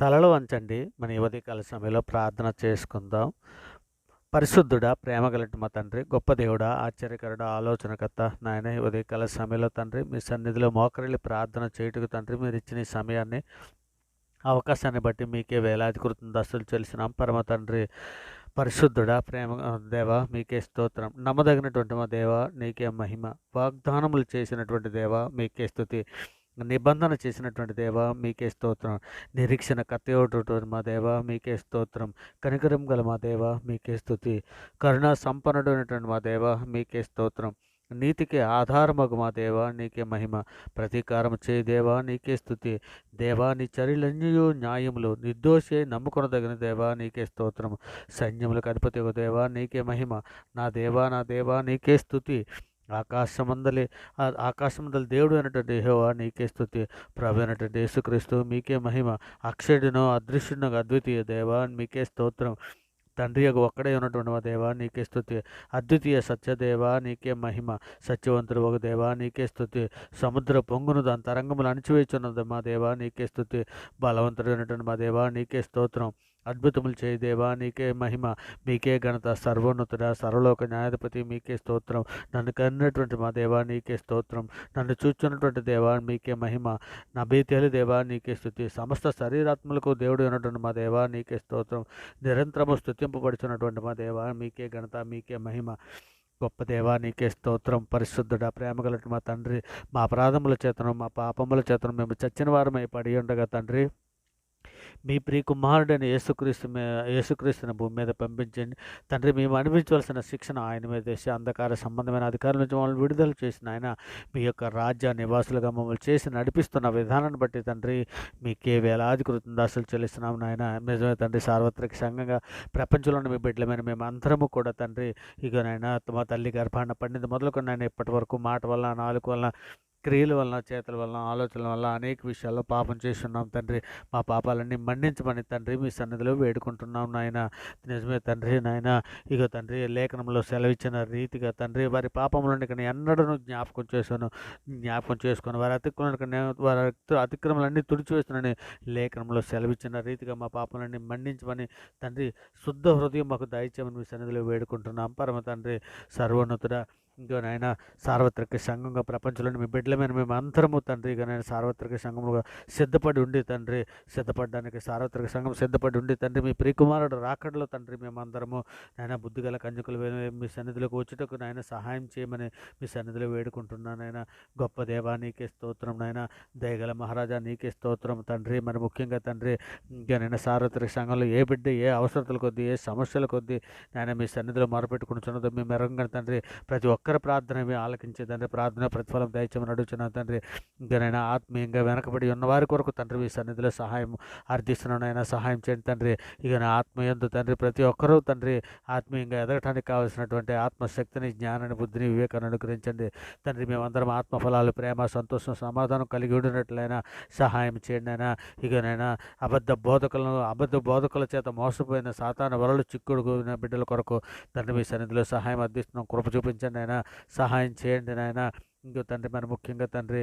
తలలు వంచండి. మన ఈ ఉదయకాల సమయంలో ప్రార్థన చేసుకుందాం. పరిశుద్ధుడా, ప్రేమగలటి మా తండ్రి, గొప్ప దేవుడా, ఆశ్చర్యకరుడా, ఆలోచనకర్త నాయన ఈ ఉదయకాల సమయంలో తండ్రి మీ సన్నిధిలో మోకరిల్లి ప్రార్థన చేయుటకు తండ్రి మీరిచ్చిన ఈ సమయాన్ని, అవకాశాన్ని బట్టి మీకే వేలాది కృతజ్ఞతలు చెల్లిస్తున్నాం. పరమ తండ్రి, పరిశుద్ధుడా, ప్రేమ దేవా మీకే స్తోత్రం. నమ్మదగినటువంటి మా దేవా నీకే మహిమ. వాగ్దానములు చేసినటువంటి దేవా మీకే స్తుతి. నిబంధన చేసినటువంటి దేవా మీకే స్తోత్రం. నిరీక్షణ కత్తయోటటువంటి మా దేవా మీకే స్తోత్రం. కనికరం గల మా దేవా మీకే స్తుతి. కరుణా సంపన్నుడైనటువంటి మా దేవా మీకే స్తోత్రం. నీతికి ఆధారమగు మా దేవా నీకే మహిమ. ప్రతీకారం చేయి దేవా నీకే స్తుతి. దేవా నీ చర్యలన్నీయు న్యాయములు. నిర్దోషి నమ్ముకొనదగిన దేవా నీకే స్తోత్రం. సైన్యములకు అధిపతి దేవా నీకే మహిమ. నా దేవా నీకే స్తుతి. ఆకాశమందలి దేవుడు అయినటువంటి యెహోవా నీకే స్తుతి. ప్రభు అయినటువంటి యేసుక్రీస్తు మీకే మహిమ. అక్షయుడును అదృశ్యుడును అద్వితీయ దేవా మీకే స్తోత్రం. తండ్రి యొక్క ఒక్కడే ఉన్నటువంటి మా దేవా నీకే స్తుతి. అద్వితీయ సత్యదేవా నీకే మహిమ. సత్యవంతుడు ఒక దేవా నీకే స్తుతి. సముద్ర పొంగును దాని తరంగములు అణిచివేచున్నది మా దేవా నీకే స్తుతి. బలవంతుడు అయినటువంటి మా దేవా నీకే స్తోత్రం. అద్భుతములు చేయి దేవా నీకే మహిమ. మీకే ఘనత. సర్వోన్నతుడ, సర్వలోక న్యాయాధిపతి మీకే స్తోత్రం. నన్ను కన్నటువంటి మా దేవా నీకే స్తోత్రం. నన్ను చూచున్నటువంటి దేవా మీకే మహిమ. నా బేతేలు దేవా నీకే స్తుతి. సమస్త శరీరాత్మలకు దేవుడు అయినటువంటి మా దేవా నీకే స్తోత్రం. నిరంతరము స్తుతింపబడుచున్నటువంటి మా దేవా మీకే ఘనత, మీకే మహిమ. గొప్ప దేవా నీకే స్తోత్రం. పరిశుద్ధుడ, ప్రేమగలటి మా తండ్రి, మా అపరాధముల చేతను మా పాపముల చేతను మేము చచ్చిన వారమై పడి ఉండగా తండ్రి మీ ప్రియ కుమారుడైన యేసుక్రీస్తుని భూమి మీద పంపించండి తండ్రి. మేము అనిపించవలసిన శిక్షణ ఆయన మీద వేసి అంధకార సంబంధమైన అధికారుల నుంచి మమ్మల్ని విడుదల చేసిన ఆయన మీ యొక్క రాజ్య నివాసులుగా మమ్మల్ని చేసి నడిపిస్తున్న విధానాన్ని బట్టి తండ్రి మీకే వేలాది కృతజ్ఞతలు చెల్లిస్తున్నాం నాయన. నిజమే తండ్రి, సార్వత్రిక సంఘంగా ప్రపంచంలోని మీ బిడ్డలమైన మేము అందరము కూడా తండ్రి ఇక నాయన మా తల్లి గర్భాన పండింది మొదలుకొని ఆయన ఇప్పటి వరకు మాట వల్ల, నాలుగు వల్ల, క్రియల వలన, చేతుల వలన, ఆలోచనల వల్ల అనేక విషయాల్లో పాపం చేస్తున్నాం తండ్రి. మా పాపాలన్నీ మన్నించమని తండ్రి మీ సన్నిధిలో వేడుకుంటున్నాం నాయన. నిజమే తండ్రి నాయన, ఇక తండ్రి లేఖనంలో సెలవిచ్చిన రీతిగా తండ్రి వారి పాపములను కానీ ఎన్నడను జ్ఞాపకం చేసుకొని వారి అతిక్రమలన్నీ తుడిచివేస్తున్నానని లేఖనంలో సెలవిచ్చిన రీతిగా మా పాపములన్నీ మన్నించమని తండ్రి శుద్ధ హృదయం మాకు దయచేయమని మీ సన్నిధిలో వేడుకుంటున్నాం. పరమ తండ్రి, సర్వోన్నతుడ, ఇంకో నాయన సార్వత్రిక సంఘంగా ప్రపంచంలోని మీ బిడ్డలమైన మేము అందరము తండ్రి ఇక నేను సార్వత్రిక సంఘముగా సిద్ధపడి ఉండి తండ్రి, సిద్ధపడడానికి సార్వత్రిక సంఘం సిద్ధపడి ఉండి తండ్రి మీ ప్రియకుమారుడు రాకడలో తండ్రి మేమందరము నాయన బుద్ధిగల కంజకులు మీ సన్నిధిలోకి వచ్చుటకు నాయన సహాయం చేయమని మీ సన్నిధిలో వేడుకుంటున్నాను నాయన. గొప్ప దేవా నీకే స్తోత్రం నాయన. దయగల మహారాజా నీకే స్తోత్రం తండ్రి. మరి ముఖ్యంగా తండ్రి ఇంకా నేను సార్వత్రిక సంఘంలో ఏ బిడ్డ ఏ అవసరతల కొద్దీ, ఏ సమస్యల కొద్దీ నాయన మీ సన్నిధిలో మొరపెట్టుకుంటున్నదో మీ మెరంగా తండ్రి ప్రతి ఒక్కరి ప్రార్థన ఆలకించే తండ్రి, ప్రార్థన ప్రతిఫలం దయచేయమని అడుగుతున్నాను తండ్రి. ఇంకనైనా ఆత్మీయంగా వెనకబడి ఉన్న వారి కొరకు తండ్రి మీ సన్నిధిలో సహాయం అర్థిస్తున్నానైనా సహాయం చేయండి తండ్రి. ఇక నా ఆత్మయందు తండ్రి ప్రతి ఒక్కరూ తండ్రి ఆత్మీయంగా ఎదగటానికి కావాల్సినటువంటి ఆత్మశక్తిని, జ్ఞానాన్ని, బుద్ధిని, వివేకాన్ని అనుగ్రహించండి తండ్రి. మేమందరం ఆత్మఫలాలు, ప్రేమ, సంతోషం, సమాధానం కలిగి ఉండినట్లయినా సహాయం చేయండి అయినా. ఇకనైనా అబద్ధ బోధకుల చేత మోసపోయిన సాతాను వలలు చిక్కుడు బిడ్డల కొరకు తండ్రి మీ సన్నిధిలో సహాయం అందిస్తున్నాం. కృప చూపించండి ఆయన, సహాయం చేయండి నాయన. ఇంకో తండ్రి మరి ముఖ్యంగా తండ్రి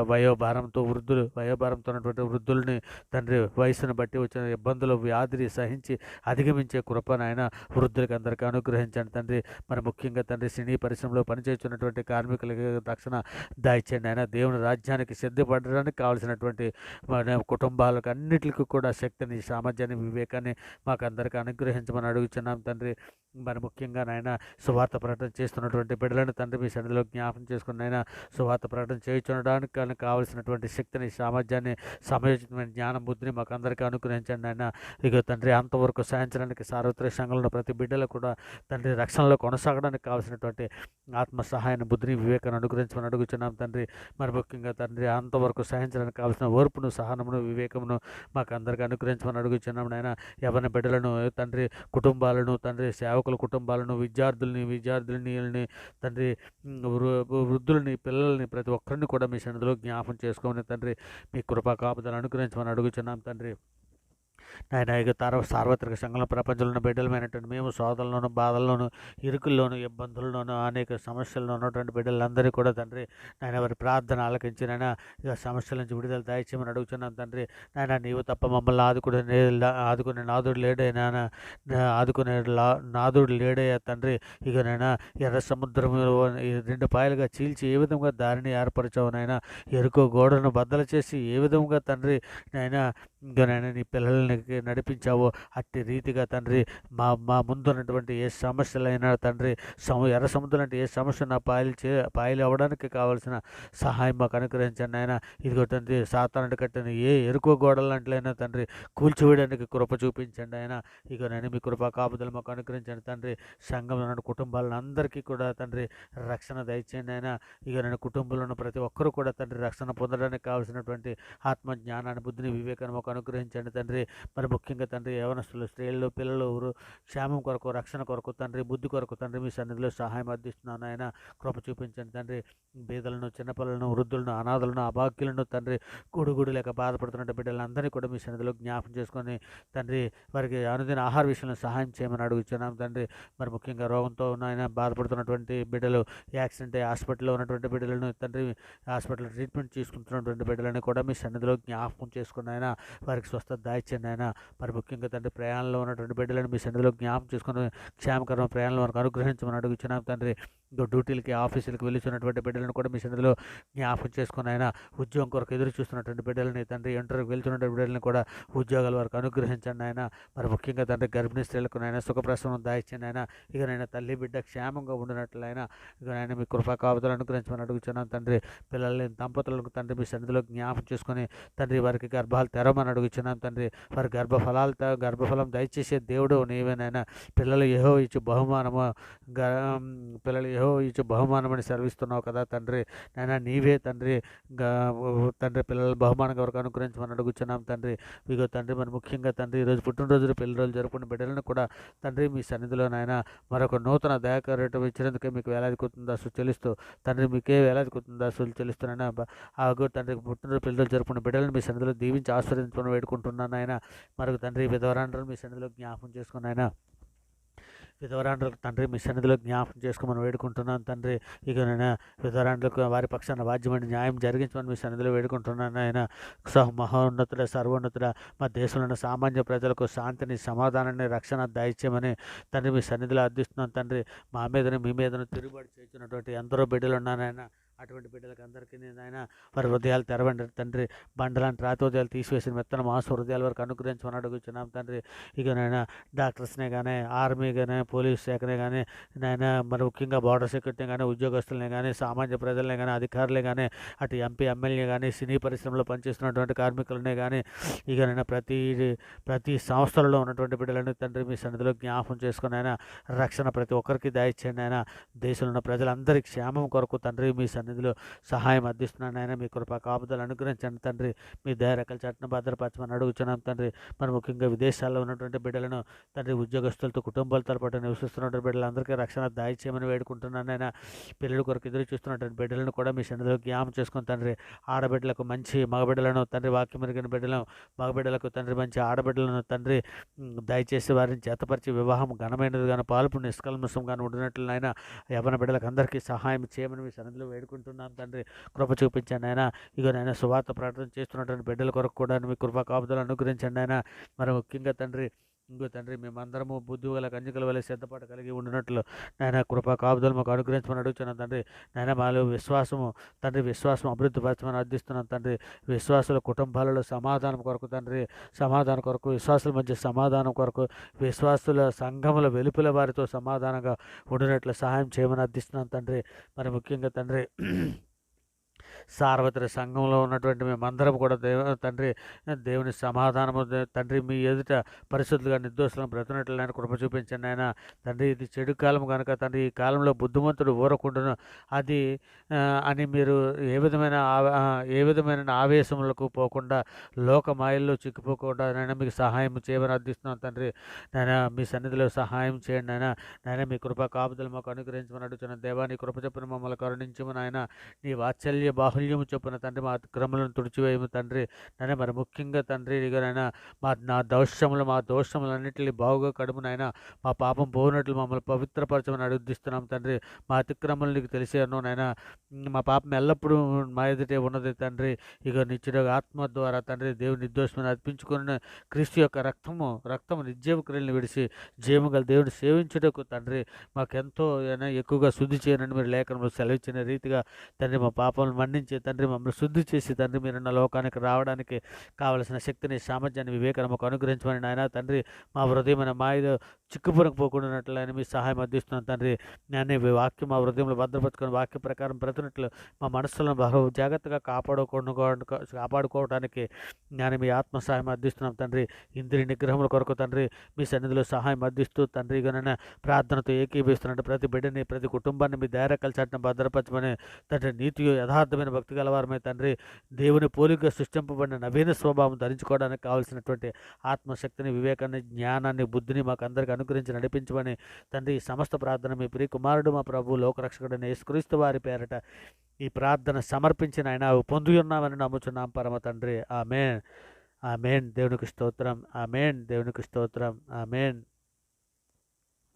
వయోభారంతో ఉన్నటువంటి వృద్ధుల్ని తండ్రి వయసును బట్టి వచ్చిన ఇబ్బందులు, వ్యాధిని సహించి అధిగమించే కృప నాయన వృద్ధులకి అందరికీ అనుగ్రహించండి తండ్రి. మరి ముఖ్యంగా తండ్రి సినీ పరిశ్రమలో పనిచేస్తున్నటువంటి కార్మికులకి రక్షణ దాయిచ్చండి ఆయన. దేవుని రాజ్యానికి సిద్ధపడడానికి కావాల్సినటువంటి కుటుంబాలకు అన్నిటికీ కూడా శక్తిని, సామర్థ్యాన్ని, వివేకాన్ని మాకు అందరికీ అనుగ్రహించమని అడుగుతున్నాం తండ్రి. మరి ముఖ్యంగా నాయన సువార్త ప్రకటన చేస్తున్నటువంటి బిడ్డలను తండ్రి మీ సన్నిధిలో జ్ఞాపం చేసుకుని నాయన సువార్త ప్రకటన చేయించడానికి కావలసినటువంటి శక్తిని, సామర్థ్యాన్ని, సమయోచితమైన జ్ఞానం, బుద్ధిని మాకు అందరికీ అనుగ్రహించండి ఆయన. ఇక తండ్రి అంతవరకు సాధించడానికి సార్వత్రిక సంఘంలో ప్రతి బిడ్డలు కూడా తండ్రి రక్షణలో కొనసాగడానికి కావాల్సినటువంటి ఆత్మ సహాయాన్ని, బుద్ధిని, వివేకాన్ని అనుగ్రహించమని అడుగుతున్నాం తండ్రి. మరి ముఖ్యంగా తండ్రి అంతవరకు సహించడానికి కావాల్సిన ఓర్పును, సహనమును, వివేకమును మాకు అందరికీ అనుగ్రహించమని అడుగుతున్నాం నాయన. ఎవరిని బిడ్డలను తండ్రి, కుటుంబాలను తండ్రి, సేవకుల కుటుంబాలను, విద్యార్థులని తండ్రి, వృద్ధులని, పిల్లల్ని ప్రతి ఒక్కరిని కూడా మీ సన్నిధిలో జ్ఞాపం చేసుకోమని తండ్రి మీ కృపా కాపుదలను అనుగ్రహించమని అడుగుతున్నాం తండ్రి. నాయన ఇక సార్వత్రిక సంఘంలో ప్రపంచంలో ఉన్న బిడ్డలమైనటువంటి మేము శోధనలోను, బాధల్లోను, ఇరుకుల్లోను, ఇబ్బందుల్లోను, అనేక సమస్యల్లో ఉన్నటువంటి బిడ్డలందరూ కూడా తండ్రి నాయన వారి ప్రార్థన ఆలకించి నాయన ఇక సమస్యల నుంచి విడుదల దయచేయమని అడుగుతున్నాం తండ్రి. నాయన నీవు తప్ప మమ్మల్ని ఆదుకునే నాదుడు లేడే నాయన, ఆదుకునే నాదుడు లేడయ్యా తండ్రి. ఇక నాయన ఎర్ర సముద్రంలో ఈ 2 పాయలుగా చీల్చి ఏ విధంగా దారిని ఏర్పరచావు నాయన, ఎరుకో గోడను బద్దలు చేసి ఏ విధంగా తండ్రి నాయన ఇంకా నాయన నీ పిల్లల్ని నడిపించావో అట్టి రీతిగా తండ్రి మా మా ముందున్నటువంటి ఏ సమస్యలైనా తండ్రి ఎర్ర సముద్రం అంటే ఏ సమస్య నా పాయలు అవ్వడానికి కావాల్సిన సహాయం మాకు అనుగ్రహించండి ఆయన. ఇదిగో తండ్రి సాతానుడు కట్టిన ఏ ఎరుకో గోడలంట్లైనా తండ్రి కూల్చివేయడానికి కృప చూపించండి ఆయన. ఇక నేను మీ కృపా కాపుదలు మాకు అనుగ్రహించండి తండ్రి. సంఘంలో ఉన్న కుటుంబాలను అందరికీ కూడా తండ్రి రక్షణ దయచేయండి ఆయన. ఇక నేను కుటుంబంలో ఉన్న ప్రతి ఒక్కరూ కూడా తండ్రి రక్షణ పొందడానికి కావాల్సినటువంటి ఆత్మ జ్ఞానాన్ని, బుద్ధిని, వివేకాన్ని మాకు అనుగ్రహించండి తండ్రి. మరి ముఖ్యంగా తండ్రి యవనస్తులు, స్త్రీలు, పిల్లలు క్షేమం కొరకు, రక్షణ కొరకు తండ్రి, బుద్ధి కొరకు తండ్రి మీ సన్నిధిలో సహాయం అందిస్తున్నాను ఆయన. కృప చూపించండి తండ్రి. బీదలను, చిన్నపిల్లలను, వృద్ధులను, అనాథలను, అభాగ్యులను తండ్రి, గుడి లేక బాధపడుతున్న బిడ్డలందరినీ కూడా మీ సన్నిధిలో జ్ఞాపం చేసుకొని తండ్రి వారికి అనుదిన ఆహార విషయంలో సహాయం చేయమని అడుగుతున్నాం తండ్రి. మరి ముఖ్యంగా రోగంతో ఆయన బాధపడుతున్నటువంటి బిడ్డలు, యాక్సిడెంట్ హాస్పిటల్లో ఉన్నటువంటి బిడ్డలను తండ్రి, హాస్పిటల్ ట్రీట్మెంట్ తీసుకుంటున్నటువంటి బిడ్డలను కూడా మీ సన్నిధిలో జ్ఞాపకం చేసుకుని ఆయన వారికి స్వస్థత దాయిచ్చండి ఆయన. మరి ముఖ్యంగా తండ్రి ప్రయాణంలో ఉన్నటువంటి బిడ్డలను మీ సన్నిధిలో జ్ఞాపకం చేసుకుని క్షేమకరమైన ప్రయాణంలో వారికి అనుగ్రహించమని అడుగుతున్నాం తండ్రి. డ్యూటీలకి, ఆఫీసులకు వెళ్తున్నటువంటి బిడ్డలను కూడా మీ సన్నిధిలో జ్ఞాపకం చేసుకుని ఆయన ఉద్యోగం కొరకు ఎదురు చూస్తున్నటువంటి బిడ్డలని తండ్రి, ఇంటర్వ్యూకి వెళ్తున్నటువంటి బిడ్డలను కూడా ఉద్యోగాల వరకు అనుగ్రహించండి ఆయన. మరి ముఖ్యంగా తండ్రి గర్భిణీ స్త్రీలకు నాయన సుఖప్రసవం దాయిచ్చండి ఆయన. ఇక నేను తల్లి బిడ్డ క్షేమంగా ఉండినట్లు ఆయన ఇక నేను మీ కృపా కాపుదలు అనుగ్రహించమని అడుగుతున్నాను తండ్రి. పిల్లల్ని దంపతులకు తండ్రి మీ సన్నిధిలో జ్ఞాపకం చేసుకొని తండ్రి వారికి గర్భాలు తెరవమని అడుగుతున్నాను తండ్రి. వారి గర్భఫలం దయచేసే దేవుడు నీవేనైనా. పిల్లలు యెహోవా ఇచ్చు బహుమానము పిల్లలు యెహోవా ఇచ్చు బహుమానమని సెలవిస్తున్నావు కదా తండ్రి. నాయన నీవే తండ్రి తండ్రి పిల్లల బహుమానంగా వరకు అనుగ్రహించమని అడుగుతున్నాం తండ్రి. ఇగో తండ్రి మరి ముఖ్యంగా తండ్రి ఈరోజు పుట్టినరోజులు, పెళ్లి రోజులు జరుపుకున్న బిడ్డలను కూడా తండ్రి మీ సన్నిధిలో నాయన మరొక నూతన దయాకరటం ఇచ్చినందుకే మీకు వేలాది కృతజ్ఞతలు చెల్లిస్తూ తండ్రి మీకే వేలాది కృతజ్ఞతలు చెల్లిస్తున్నాను. ఆగో తండ్రి పుట్టినరోజు, పెళ్లి రోజులు జరుపుకున్న బిడ్డలను మీ సన్నిధిలో దీవించి ఆశీర్వదించుకొని వేడుకుంటున్నాను ఆయన. మరొక తండ్రి విధవరాండ్రులు మీ సన్నిధిలో జ్ఞాపకం చేసుకుని ఆయన విధవరాండ్రులకు తండ్రి మీ సన్నిధిలో జ్ఞాపకం చేసుకోమని వేడుకుంటున్నాను తండ్రి. ఇక నేను విధవరాండ్రులకు వారి పక్షాన వాద్యమైన న్యాయం జరిగించమని మీ సన్నిధిలో వేడుకుంటున్నాను ఆయన. మహోన్నతుడ, సర్వోన్నతుడ, మా దేశంలో ఉన్న సామాన్య ప్రజలకు శాంతిని, సమాధానాన్ని, రక్షణ దయచేయమని తండ్రి మీ సన్నిధిలో అర్థిస్తున్నాను తండ్రి. మా మీదను మీ మీదను తిరుగుబాటు చేస్తున్నటువంటి ఎందరో బిడ్డలు ఉన్నానాయన. అటువంటి బిడ్డలకు అందరికీ నాయన వారి హృదయాలు తెరవండి తండ్రి. బండలాంటి రాతి హృదయాలు తీసివేసిన మెత్తన మాంస హృదయాల వరకు అనుగ్రహించమని అడుగుతున్నాం తండ్రి. ఇక నాయన డాక్టర్స్నే కానీ, ఆర్మీ కానీ, పోలీస్ శాఖనే కానీ నాయన, మరి ముఖ్యంగా బార్డర్ సెక్యూరిటీ కానీ, ఉద్యోగస్తులనే కానీ, సామాన్య ప్రజలనే కానీ, అధికారులే కానీ, అటు ఎంపీ, ఎమ్మెల్యే కానీ, సినీ పరిశ్రమలో పనిచేస్తున్నటువంటి కార్మికులనే కానీ, ఇక నేను ప్రతి సంస్థలలో ఉన్నటువంటి బిడ్డలను తండ్రి మీ సన్నిధిలో జ్ఞాపకం చేసుకుని ఆయన రక్షణ ప్రతి ఒక్కరికి దయచేయండి ఆయన. దేశంలో ఉన్న ప్రజలందరికీ క్షేమం కొరకు తండ్రి మీ సన్నిధిలో సహాయం అందిస్తున్నాను ఆయన. మీ కృపా కాపుదలు అనుగ్రహించండి తండ్రి. మీ దయరకల చట్టను భద్రపరచమని అడుగుతున్నాం తండ్రి. మరి ముఖ్యంగా విదేశాల్లో ఉన్నటువంటి బిడ్డలను తండ్రి, ఉద్యోగస్తులతో కుటుంబాలతో పాటు నివసిస్తున్నటువంటి బిడ్డలందరికీ రక్షణ దయచేయమని వేడుకుంటున్నాను ఆయన. పిల్లల కొరకు ఎదురు చూస్తున్నటువంటి బిడ్డలను కూడా మీ సన్నిధిలో జ్ఞాపకం చేసుకుని తండ్రి, ఆడబిడ్డలకు మంచి మగబిడ్డలను తండ్రి, వాక్యం మెరిగిన బిడ్డలను, మగబిడ్డలకు తండ్రి మంచి ఆడబిడ్డలను తండ్రి దయచేసి వారిని జతపరిచి వివాహం ఘనమైనది కానీ, పాల్పు నిష్కల్మషం కానీ ఉండినట్లు ఆయన యవన బిడ్డలకు అందరికీ సహాయం చేయమని మీ సన్నిధిలో వేడుకుంటున్నాం తండ్రి. కృప చూపించండి ఆయన. ఇక నాయన సువార్త ప్రకటన చేస్తున్నటువంటి బిడ్డల కొరకు కూడా మీ కృపా కాపుదలు అనుగ్రహించండి ఆయన. మరి ముఖ్యంగా తండ్రి ఇంకో తండ్రి మేమందరము బుద్ధి గల కంజకల వల్ల సిద్ధపాటు కలిగి ఉండినట్లు నాయన కృపా కాపుదలు మాకు అనుగ్రహించమని అడుగుతున్నాను తండ్రి. నాయన మాలో విశ్వాసము తండ్రి, విశ్వాసం అభివృద్ధి పరచమని అర్థిస్తున్నాను తండ్రి. విశ్వాసుల కుటుంబాలలో సమాధానం కొరకు తండ్రి, సమాధానం కొరకు, విశ్వాసుల మధ్య సమాధానం కొరకు, విశ్వాసుల సంఘముల వెలుపల వారితో సమాధానంగా ఉండినట్లు సహాయం చేయమని అర్థిస్తున్నాను తండ్రి. మరి ముఖ్యంగా తండ్రి సార్వత్రిక సంఘంలో ఉన్నటువంటి మేమందరం కూడా తండ్రి దేవుని సమాధానము తండ్రి మీ ఎదుట పరిశుద్ధులుగా నిర్దోషులను బ్రతునట్లయినా కృప చూపించండి ఆయన. తండ్రి ఇది చెడు కాలం కనుక తండ్రి ఈ కాలంలో బుద్ధిమంతుడు ఊరకుండాను అది అని మీరు ఏ విధమైన ఆవేశములకు పోకుండా, లోక మాయల్లో చిక్కిపోకుండా నైనా మీకు సహాయం చేయమని అర్థిస్తున్నాను తండ్రి. నైనా మీ సన్నిధిలో సహాయం చేయండి ఆయన. నైనా మీ కృపా కాపుదలు మాకు అనుగ్రహించమని అడుగుతున్నాను దేవా. నీ కృప చెప్పిన మమ్మల్ని కరుణించమని ఆయన. నీ వాత్సల్య బాహు బాహుల్యము చొప్పున తండ్రి మా అతిక్రమలను తుడిచివేయము తండ్రి. నాయన మరి ముఖ్యంగా తండ్రి ఇదిగోనైనా నా దోషములన్నిటిని బాగుగా కడుము నాయన. మా పాపం పోనట్లు మమ్మల్ని పవిత్రపరచమని అడుగుతున్నాం తండ్రి. మా అతిక్రమలు నీకు తెలిసాను నాయన. మా పాపం ఎల్లప్పుడూ మా ఎదుటే ఉన్నది తండ్రి. ఇక నిత్యుడ ఆత్మ ద్వారా తండ్రి దేవుని నిర్దోషమని అర్పించుకున్న క్రీస్తు యొక్క రక్తము నిర్జీవ క్రియలను విడిచి జీవము గల దేవుని సేవించుటకు తండ్రి మాకెంతో ఎక్కువగా శుద్ధి చేయనని మీరు లేఖనంలో సెలవిచ్చిన రీతిగా తండ్రి మా పాపాలను మన్నించి తండ్రి మమ్మల్ని శుద్ధి చేసి తండ్రి మీరు నా లోకానికి రావడానికి కావలసిన శక్తిని సామర్థ్యాన్ని వివేకాన్ని మాకు అనుగ్రహించమని నాయన తండ్రి. మా హృదయమైన మాయలో చిక్కుపురకపోకుండానట్లని మీ సహాయం అందిస్తున్నాను తండ్రి. నేను వాక్యం మా హృదయంలో భద్రపరుచుకొని వాక్య ప్రకారం ప్రతినట్లు మా మనస్సులను బహు జాగ్రత్తగా కాపాడుకోవడానికి నేను మీ ఆత్మ సహాయం అందిస్తున్నాం తండ్రి. ఇంద్రియ నిగ్రహముల కొరకు తండ్రి మీ సన్నిధిలో సహాయం అందిస్తూ తండ్రి గనన ప్రార్థనతో ఏకీభవిస్తున్నట్టు ప్రతి బిడ్డని ప్రతి కుటుంబాన్ని మీ ధైర్యకల చాటున భద్రపరచమని తండ్రి. నీతియు యథార్థమైన భక్తి గలవారమే తండ్రి. దేవుని పోలిక సృష్టింపబడిన నవీన స్వభావం ధరించుకోవడానికి కావాల్సినటువంటి ఆత్మశక్తిని వివేకాన్ని జ్ఞానాన్ని బుద్ధిని మాకు అందరికీ అనుగ్రహించి నడిపించమని తండ్రి. ఈ సమస్త ప్రార్థన మీ ప్రియ కుమారుడు మా ప్రభు లోకరక్షకుడైన యేసుక్రీస్తు వారి పేరట ఈ ప్రార్థన సమర్పించిన ఆయన పొంది ఉన్నామని నమ్ముచున్నాం పరమ తండ్రి. ఆమేన్. ఆమేన్. దేవునికి స్తోత్రం. ఆమేన్. దేవునికి స్తోత్రం. ఆమేన్.